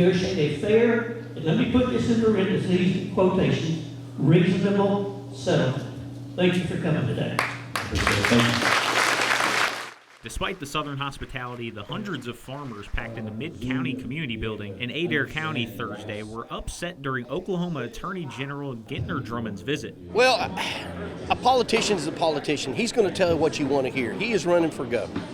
negotiate a fair, and let me put this into these quotations, reasonable settlement. Thank you for coming today. Despite the Southern hospitality, the hundreds of farmers packed into Mid-County Community Building in Adair County Thursday were upset during Oklahoma Attorney General Gentner Drummond's visit. Well, a politician is a politician. He's going to tell you what you want to hear. He is running for governor.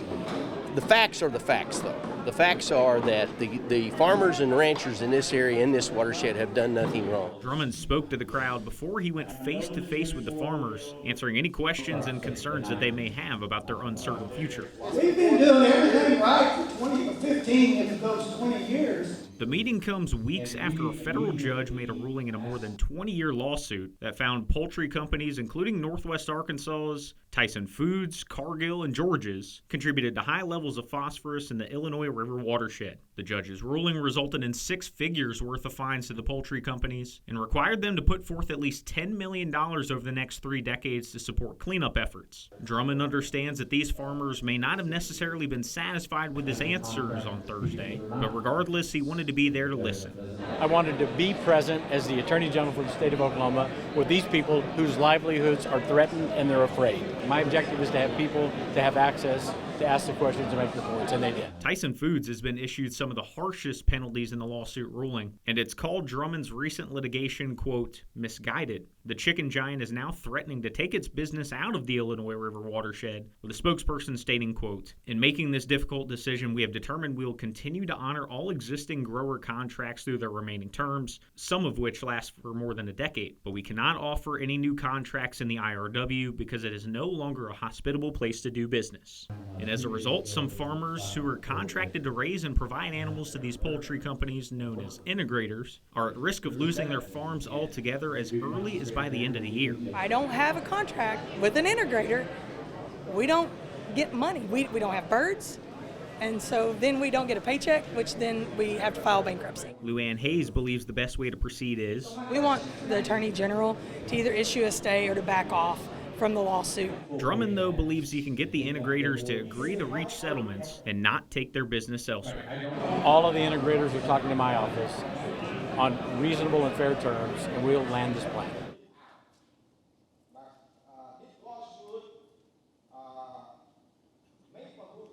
The facts are the facts, though. The facts are that the farmers and ranchers in this area, in this watershed, have done nothing wrong. Drummond spoke to the crowd before he went face-to-face with the farmers, answering any questions and concerns that they may have about their uncertain future. We've been doing everything right for 15 of those 20 years. The meeting comes weeks after a federal judge made a ruling in a more than 20-year lawsuit that found poultry companies, including Northwest Arkansas's, Tyson Foods, Cargill, and George's, contributed to high levels of phosphorus in the Illinois River watershed. The judge's ruling resulted in 6 figures worth of fines to the poultry companies and required them to put forth at least $10 million over the next 3 decades to support cleanup efforts. Drummond understands that these farmers may not have necessarily been satisfied with his answers on Thursday, but regardless, he wanted to be there to listen. I wanted to be present as the Attorney General for the state of Oklahoma with these people whose livelihoods are threatened and they're afraid. My objective is to have people to have access to ask the questions and make the points, and they did. Tyson Foods has been issued some of the harshest penalties in the lawsuit ruling, and it's called Drummond's recent litigation, quote, misguided. The chicken giant is now threatening to take its business out of the Illinois River watershed, with a spokesperson stating, quote, in making this difficult decision, we have determined we will continue to honor all existing grower contracts through their remaining terms, some of which last for more than a decade, but we cannot offer any new contracts in the IRW because it is no longer a hospitable place to do business. And as a result, some farmers who are contracted to raise and provide animals to these poultry companies known as integrators are at risk of losing their farms altogether as early as by the end of the year. I don't have a contract with an integrator. We don't get money. We don't have birds. And so then we don't get a paycheck, which then we have to file bankruptcy. Luann Hayes believes the best way to proceed is, we want the Attorney General to either issue a stay or to back off from the lawsuit. Drummond, though, believes he can get the integrators to agree to reach settlements and not take their business elsewhere. All of the integrators are talking to my office on reasonable and fair terms, and we'll land this plan.